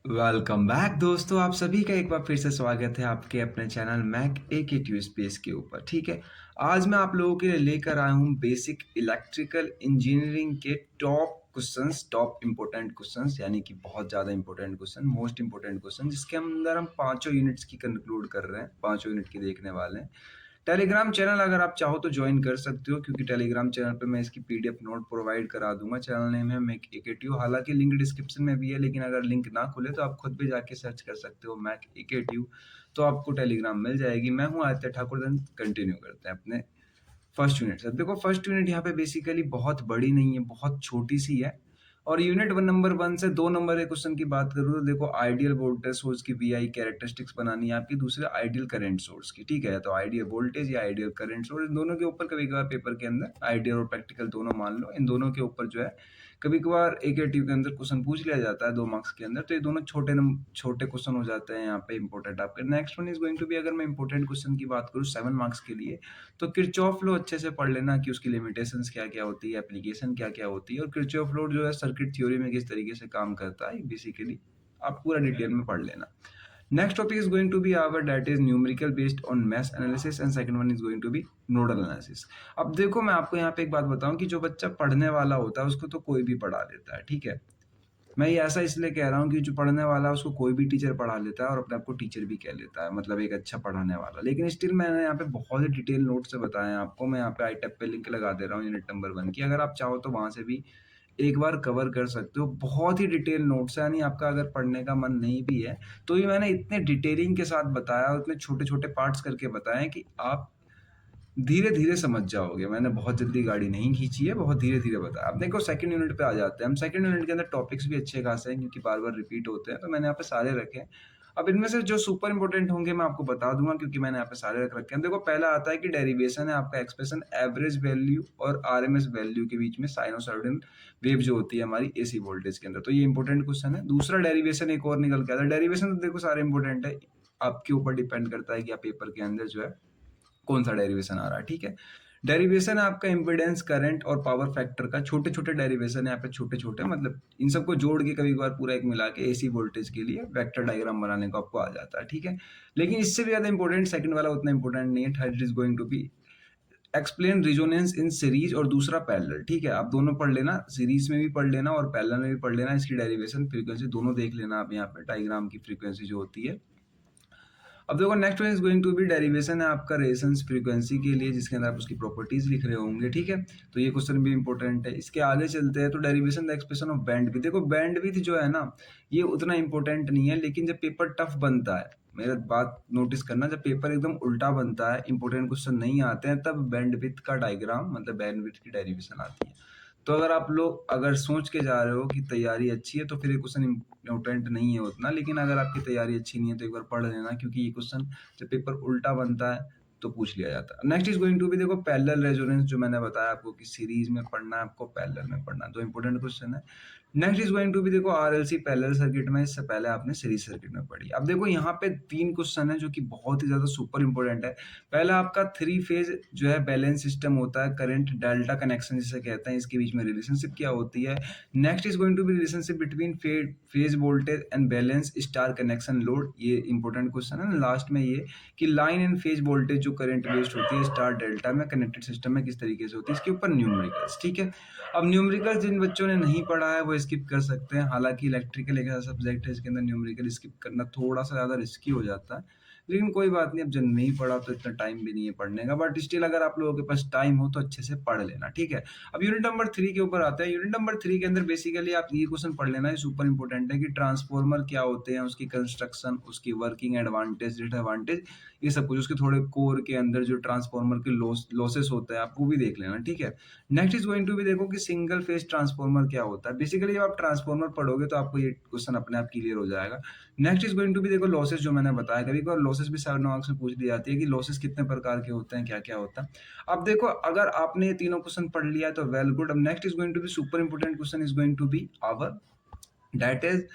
Welcome back दोस्तों, आप सभी का एक बार फिर से स्वागत है आपके अपने चैनल मैक AKTU स्पेस के ऊपर। ठीक है, आज मैं आप लोगों के लिए लेकर आया हूँ बेसिक इलेक्ट्रिकल इंजीनियरिंग के top questions, top important questions, यानी कि बहुत ज़्यादा important question, most important question, जिसके अंदर हम पाँचों यूनिट्स की कंक्लूड कर रहे हैं, पाँचों यूनिट की देखने वाले हैं। टेलीग्राम चैनल अगर आप चाहो तो ज्वाइन कर सकते हो, क्योंकि टेलीग्राम चैनल पे मैं इसकी PDF नोट प्रोवाइड करा दूंगा। चैनल नेम है मैक AKTU, हालांकि लिंक डिस्क्रिप्शन में भी है, लेकिन अगर लिंक ना खुले तो आप खुद भी जाके सर्च कर सकते हो मैक AKTU, तो आपको टेलीग्राम मिल जाएगी। मैं हूँ आदित्य ठाकुर। देन कंटिन्यू करते हैं अपने फर्स्ट यूनिट से। देखो, फर्स्ट यूनिट यहाँ पे बेसिकली बहुत बड़ी नहीं है, बहुत छोटी सी है। और यूनिट नंबर 1 से 2 नंबर के क्वेश्चन की बात करूँ तो देखो, आइडियल वोल्टेज सोर्स की VI कैरेक्टरिस्टिक्स बनानी है आपकी, दूसरे आइडियल करंट सोर्स की। ठीक है, तो आइडियल वोल्टेज या आइडियल करंट सोर्स, इन दोनों के ऊपर कभी कभार पेपर के अंदर आइडियल और प्रैक्टिकल दोनों मान लो, इन दोनों के ऊपर जो है कभी कभार AKTU के अंदर क्वेश्चन पूछ लिया जाता है 2 मार्क्स के अंदर। तो ये दोनों छोटे क्वेश्चन हो जाते हैं यहाँ पे इंपॉर्टेंट आपके। Next one is going to be, अगर मैं इंपॉर्टेंट क्वेश्चन की बात करूँ 7 मार्क्स के लिए, तो किरचॉफ लॉ अच्छे से पढ़ लेना कि उसकी लिमिटेशंस क्या क्या होती है, एप्लीकेशन क्या क्या होती है, और किरचॉफ लॉ जो है सर्किट थ्योरी में किस तरीके से काम करता है, बेसिकली आप पूरा डिटेल में पढ़ लेना। Next topic is going to be our that is numerical based on mesh analysis, and second one is going to be nodal analysis. अब देखो, मैं आपको यहाँ पे एक बात बताऊं कि जो बच्चा पढ़ने वाला होता है उसको तो कोई भी पढ़ा देता है। ठीक है, मैं ये ऐसा इसलिए कह रहा हूँ कि जो पढ़ने वाला है उसको कोई भी टीचर पढ़ा लेता है और अपने आप को टीचर भी कह लेता है, मतलब एक अच्छा पढ़ाने वाला। लेकिन स्टिल मैंने यहाँ पे बहुत ही डिटेल नोट से बताया है आपको। मैं यहाँ पे iTab पे लिंक लगा दे रहा हूँ यूनिट नंबर 1 की, अगर आप चाहो तो वहां से भी एक बार कवर कर सकते हो। बहुत ही डिटेल नोट्स है, यानी आपका अगर पढ़ने का मन नहीं भी है तो ये मैंने इतने डिटेलिंग के साथ बताया और इतने छोटे छोटे पार्ट्स करके बताया कि आप धीरे धीरे समझ जाओगे। मैंने बहुत जल्दी गाड़ी नहीं खींची है, बहुत धीरे धीरे बताया। अब देखो, सेकंड यूनिट पे आ जाते हैं हम। सेकंड यूनिट के अंदर टॉपिक्स भी अच्छे खासे हैं, क्योंकि बार बार रिपीट होते हैं, तो मैंने यहाँ पे सारे रखे हैं। अब इनमें से जो सुपर इंपोर्टेंट होंगे मैं आपको बता दूंगा, क्योंकि मैंने यहाँ पे सारे रख रखे हैं। देखो, पहला आता है कि डेरिवेशन है आपका एक्सप्रेशन एवरेज वैल्यू और RMS वैल्यू के बीच में साइनोसॉइडल वेव जो होती है हमारी AC वोल्टेज के अंदर, तो ये इंपॉर्टेंट क्वेश्चन है। दूसरा डेरिवेशन एक और निकल के आता है। डेरिवेशन तो देखो सारे इंपॉर्टेंट है, आपके ऊपर डिपेंड करता है कि आप पेपर के अंदर जो है कौन सा डेरिवेशन आ रहा है। ठीक है, डेरिवेशन है आपका इम्पीडेंस, करंट और पावर फैक्टर का। छोटे छोटे डेरिवेशन है यहाँ पे, छोटे छोटे, मतलब इन सबको जोड़ के कभी कभार पूरा एक मिला के AC वोल्टेज के लिए वेक्टर डायग्राम बनाने को आपको आ जाता है। ठीक है, लेकिन इससे भी ज्यादा इंपॉर्टेंट सेकंड वाला उतना इंपॉर्टेंट नहीं है। Third is going to be explain resonance in series, और दूसरा पैरेलल। ठीक है, आप दोनों पढ़ लेना, सीरीज में भी पढ़ लेना और पैरेलल में भी पढ़ लेना। इसकी डेरिवेशन फ्रीक्वेंसी दोनों देख लेना आप, यहाँ पे डायग्राम की फ्रीक्वेंसी जो होती है। अब देखो, next one is going to be derivation है आपका रेजोनेंस फ्रीक्वेंसी के लिए, जिसके अंदर आप उसकी प्रॉपर्टीज लिख रहे होंगे। ठीक है, तो ये क्वेश्चन भी इंपॉर्टेंट है। इसके आगे चलते हैं तो derivation the expression of bandwidth. देखो, बैंडविड्थ जो है ना, ये उतना इंपॉर्टेंट नहीं है, लेकिन जब पेपर टफ बनता है, मेरा बात नोटिस करना, जब पेपर एकदम उल्टा बनता है, इंपॉर्टेंट क्वेश्चन नहीं आते हैं, तब बैंडविड्थ का डायग्राम, मतलब बैंडविड्थ की डेरिवेशन आती है। तो अगर आप लोग अगर सोच के जा रहे हो कि तैयारी अच्छी है, तो फिर ये क्वेश्चन इंपॉर्टेंट नहीं है उतना। लेकिन अगर आपकी तैयारी अच्छी नहीं है तो एक बार पढ़ लेना, क्योंकि ये क्वेश्चन जब पेपर उल्टा बनता है तो पूछ लिया जाता है। Next is going to be, देखो, पैरेलल रेजोनेंस, जो मैंने बताया आपको कि सीरीज में पढ़ना है आपको, पैरेलल में पढ़ना है, तो इंपॉर्टेंट क्वेश्चन है। Next is going to be, देखो, RLC पैरेलल सर्किट में, इससे पहले आपने सीरीज सर्किट में पढ़ी। अब देखो, यहाँ पे 3 क्वेश्चन है जो कि बहुत ही ज्यादा सुपर इंपॉर्टेंट है। पहला आपका 3 फेज जो है बैलेंस सिस्टम होता है, करंट डेल्टा कनेक्शन जिसे कहते हैं, इसके बीच में रिलेशनशिप क्या होती है। Next is going to be relationship between phase voltage and balance star connection load, ये इंपॉर्टेंट क्वेश्चन है। लास्ट में ये कि लाइन एंड फेज वोल्टेज जो करंट बेस्ड होती है स्टार डेल्टा में कनेक्टेड सिस्टम में किस तरीके से होती है, इसके ऊपर न्यूमेरिकल्स। ठीक है, अब न्यूमेरिकल्स जिन बच्चों ने नहीं पढ़ा है वो स्किप कर सकते हैं। हालांकि इलेक्ट्रिकल एक ऐसा सब्जेक्ट है इसके अंदर न्यूमेरिकल स्किप करना थोड़ा सा ज्यादा रिस्की हो जाता है, लेकिन कोई बात नहीं, अब जब नहीं पढ़ा तो इतना टाइम भी नहीं है पढ़ने का, बट स्टिल अगर आप लोगों के पास टाइम हो तो अच्छे से पढ़ लेना। ठीक है, अब यूनिट नंबर 3 के ऊपर आते हैं। यूनिट नंबर 3 के अंदर बेसिकली आप ये क्वेश्चन पढ़ लेना, ये सुपर इंपॉर्टेंट है कि ट्रांसफॉर्मर क्या होते हैं, उसकी कंस्ट्रक्शन, उसकी वर्किंग, एडवांटेज, डिसएडवांटेज, ये सब कुछ, उसके थोड़े कोर के अंदर जो ट्रांसफॉर्मर के लॉसेस होते हैं, आप वो भी देख लेना। ठीक है, नेक्स्ट इज गोइंग टू भी, देखो कि सिंगल फेज ट्रांसफॉर्मर क्या होता है। बेसिकली जब आप ट्रांसफॉर्मर पढ़ोगे तो आपको ये क्वेश्चन अपने आप क्लियर हो जाएगा। नेक्स्ट इज गोइंग टू भी, देखो, लॉसेस, जो मैंने बताया, कभी कभार लॉसेस भी 7 मार्क्स में पूछ ली जाती है कि लॉसेस कितने प्रकार के होते हैं, क्या क्या होता है। अब देखो, अगर आपने ये तीनों क्वेश्चन पढ़ लिया तो वेल गुड। अब next is going to be super important question is going to be our that is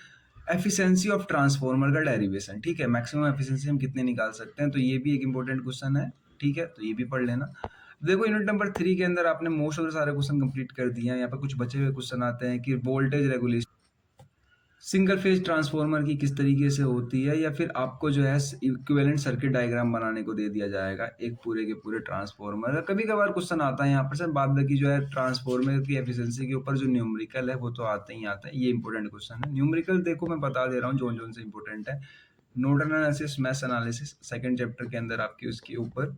efficiency of transformer का डेरिवेशन। ठीक है, मैक्सिमम एफिशिएंसी हम कितने निकाल सकते हैं, तो ये भी एक इंपॉर्टेंट क्वेश्चन है। ठीक है, तो ये भी पढ़ लेना। देखो, यूनिट नंबर 3 के अंदर आपने मोस्ट ऑफ द सारे क्वेश्चन कंप्लीट कर दिए हैं। यहाँ पे कुछ बचे हुए क्वेश्चन आते हैं कि voltage regulation single phase transformer की किस तरीके से होती है, या फिर आपको जो है इक्विवेलेंट सर्किट डायग्राम बनाने को दे दिया जाएगा एक पूरे के पूरे ट्रांसफार्मर। कभी कभार क्वेश्चन आता है यहाँ पर सर बाद बाकी जो है ट्रांसफार्मर की एफिशिएंसी के ऊपर जो न्यूमेरिकल है वो तो आते ही आता है, ये इंपॉर्टेंट क्वेश्चन है। न्यूमेरिकल देखो मैं बता दे रहा हूँ जोन जोन से इंपॉर्टेंट है। Nodal analysis, mesh analysis second chapter के अंदर आपकी उसके ऊपर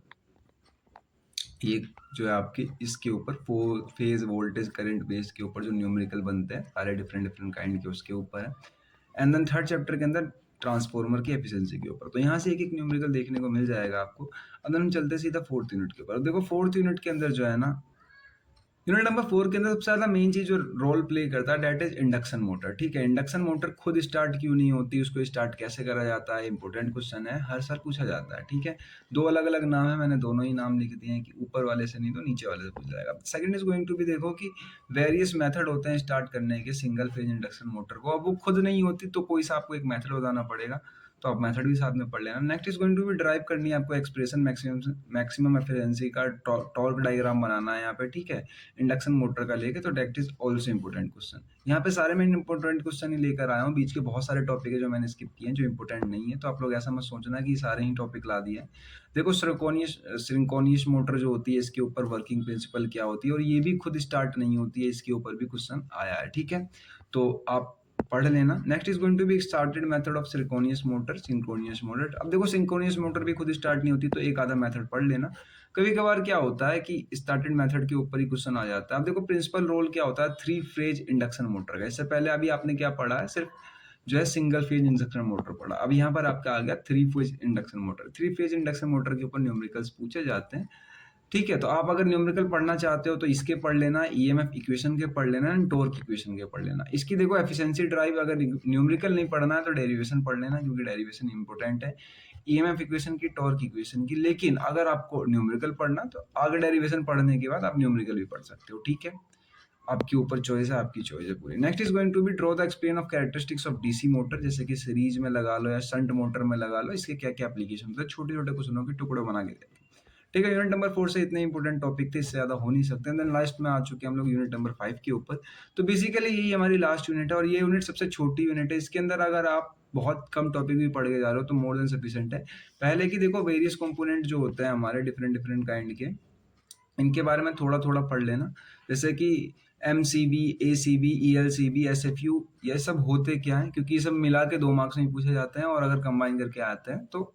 ये जो है आपके इसके ऊपर four phase voltage current base के ऊपर जो न्यूमेरिकल बनते हैं सारे डिफरेंट डिफरेंट काइंड के उसके ऊपर है। एंड देन थर्ड चैप्टर के अंदर ट्रांसफार्मर की एफिशिएंसी के ऊपर। तो यहाँ से एक एक न्यूमेरिकल देखने को मिल जाएगा आपको। अब हम चलते सीधा फोर्थ यूनिट के ऊपर। देखो फोर्थ यूनिट के अंदर जो है ना, यूनिट नंबर 4 के अंदर सबसे ज्यादा मेन चीज जो रोल प्ले करता है डेट इज इंडक्शन मोटर। ठीक है, इंडक्शन मोटर खुद स्टार्ट क्यों नहीं होती, उसको स्टार्ट कैसे करा जाता है, इंपॉर्टेंट क्वेश्चन है, हर साल पूछा जाता है। ठीक है, दो अलग अलग नाम है, मैंने दोनों ही नाम लिख दिए हैं कि ऊपर वाले से नहीं तो नीचे वाले से पूछ जाएगा। सेकंड इज गोइंग टू भी देखो कि वेरियस मेथड होते हैं स्टार्ट करने के सिंगल फेज इंडक्शन मोटर को। अब वो खुद नहीं होती तो कोई सा आपको एक मेथड बताना पड़ेगा, तो आप मेथड भी साथ में पढ़ लेना। नेक्स्ट इज गोइंग टू भी ड्राइव करनी है आपको एक्सप्रेशन मैक्सिमम एफिशिएंसी का, टॉर्क डायग्राम बनाना है यहाँ पे। ठीक है, इंडक्शन मोटर का लेके, तो that is also important question. यहाँ पे सारे मैं इंपॉर्टेंट क्वेश्चन ही लेकर आया हूँ, बीच के बहुत सारे टॉपिक है जो मैंने स्किप किए हैं जो इंपॉर्टेंट नहीं है, तो आप लोग ऐसा मत सोचना कि सारे ही टॉपिक ला दिए हैं। देखो सिंक्रोनियस मोटर जो होती है इसके ऊपर वर्किंग प्रिंसिपल क्या होती है, और ये भी खुद स्टार्ट नहीं होती है, इसके ऊपर भी क्वेश्चन आया है। ठीक है, तो आप पढ़ लेना। Next is going to be started method of synchronous motor. अब देखो सिंक्रोनियस मोटर भी खुद स्टार्ट नहीं होती, तो एक आधा मेथड पढ़ लेना। कभी कभार क्या होता है कि स्टार्टेड मेथड के ऊपर ही क्वेश्चन आ जाता है। अब देखो प्रिंसिपल रोल क्या होता है थ्री फेज इंडक्शन मोटर का। इससे पहले अभी आपने क्या पढ़ा है, सिर्फ जो है सिंगल फेज इंडक्शन मोटर पढ़ा। अब यहाँ पर आपका आ गया three phase induction motor. Three phase induction motor के ऊपर न्यूमेरिकल्स पूछे जाते हैं। ठीक है, तो आप अगर न्यूमेरिकल पढ़ना चाहते हो तो इसके पढ़ लेना, ईएमएफ इक्वेशन के पढ़ लेना, टॉर्क इक्वेशन के पढ़ लेना। इसकी देखो एफिशिएंसी ड्राइव अगर न्यूमेरिकल नहीं पढ़ना है तो डेरिवेशन पढ़ लेना, क्योंकि डेरिवेशन इंपॉर्टेंट है ईएमएफ इक्वेशन की, टॉर्क इक्वेशन की। लेकिन अगर आपको न्यूमेरिकल पढ़ना तो आगे डेरिवेशन पढ़ने के बाद आप न्यूमेरिकल भी पढ़ सकते हो। ठीक है, आपके ऊपर चॉइस है, आपकी चॉइस है पूरी। Next is going to be draw the explain of characteristics of DC motor, जैसे कि सीरीज में लगा लो या शंट मोटर में लगा लो, इसके क्या क्या एप्लीकेशन होते हैं, छोटे छोटे क्वेश्चनों के टुकड़े बना के देते हैं। ठीक है, यूनिट नंबर 4 से इतने इंपॉर्टेंट टॉपिक थे, इससे ज्यादा हो नहीं सकते। देन लास्ट में आ चुके हम लोग यूनिट नंबर 5 के ऊपर। तो बेसिकली यही हमारी लास्ट यूनिट है, और ये यूनिट सबसे छोटी यूनिट है। इसके अंदर अगर आप बहुत कम टॉपिक भी पढ़ के जा रहे हो तो मोर देन सफिशिएंट है। पहले की देखो वेरियस कंपोनेंट जो होते हैं हमारे डिफरेंट डिफरेंट काइंड के, इनके बारे में थोड़ा थोड़ा पढ़ लेना। जैसे कि MCB, ACB, ELCB, SFU, ये सब होते क्या है, क्योंकि ये सब मिला के 2 मार्क्स में पूछे जाते हैं, और अगर कंबाइन करके आते हैं तो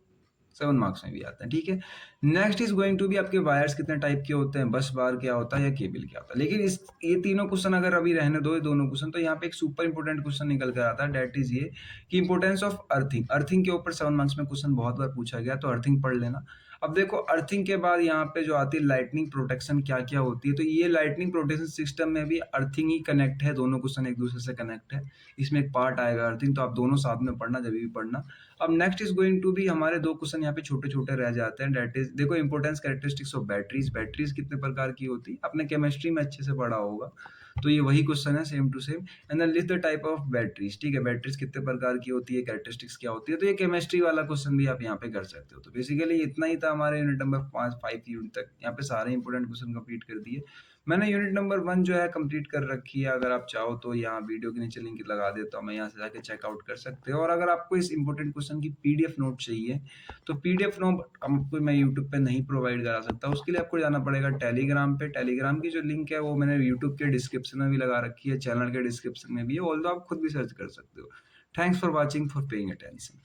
7 मार्क्स में भी आते हैं। ठीक है, next is going to be आपके वायर्स कितने टाइप के होते हैं, बस बार क्या होता है या केबल क्या होता है। लेकिन इस ये तीनों क्वेश्चन अगर अभी रहने दो, ये दोनों क्वेश्चन, तो यहाँ पे एक सुपर इंपोर्टेंट क्वेश्चन निकल कर आता है, डेट इज ये कि इंपोर्टेंस ऑफ अर्थिंग। अर्थिंग के ऊपर 7 मार्क्स में क्वेश्चन बहुत बार पूछा गया, तो अर्थिंग पढ़ लेना। अब देखो अर्थिंग के बाद यहाँ पे जो आती है लाइटनिंग प्रोटेक्शन क्या क्या होती है, तो ये लाइटनिंग प्रोटेक्शन सिस्टम में भी अर्थिंग ही कनेक्ट है, दोनों क्वेश्चन एक दूसरे से कनेक्ट है। इसमें एक पार्ट आएगा अर्थिंग, तो आप दोनों साथ में पढ़ना जब भी पढ़ना। अब next is going to be हमारे 2 क्वेश्चन यहाँ पे छोटे छोटे रह जाते हैं, डेट इज देखो importance characteristics of batteries. Batteries कितने प्रकार की होती है, आपने केमिस्ट्री में अच्छे से पढ़ा होगा, तो ये वही क्वेश्चन है same to same. And then list the type of batteries. ठीक है, बैटरीज कितने प्रकार की होती है, कैरेक्टरिस्टिक्स क्या होती है, तो ये केमिस्ट्री वाला क्वेश्चन भी आप यहाँ पे कर सकते हो। तो बेसिकली इतना ही था हमारे यूनिट नंबर 5 यूनिट तक, यहाँ पे सारे इंपोर्टेंट क्वेश्चन कंप्लीट कर दिए मैंने। यूनिट नंबर 1 जो है कंप्लीट कर रखी है, अगर आप चाहो तो यहाँ वीडियो के नीचे लिंक लगा देता हूँ, मैं यहाँ से जाके चेकआउट कर सकते हो। और अगर आपको इस इंपोर्टेंट क्वेश्चन की PDF नोट चाहिए, तो PDF नोट आपको मैं यूट्यूब पे नहीं प्रोवाइड करा सकता, उसके लिए आपको जाना पड़ेगा टेलीग्राम पे। टेलीग्राम की जो लिंक है वो मैंने यूट्यूब के डिस्क्रिप्शन में भी लगा रखी है, चैनल के डिस्क्रिप्शन में भी है, ऑल्दो आप खुद भी सर्च कर सकते हो। Thanks for watching, for paying attention.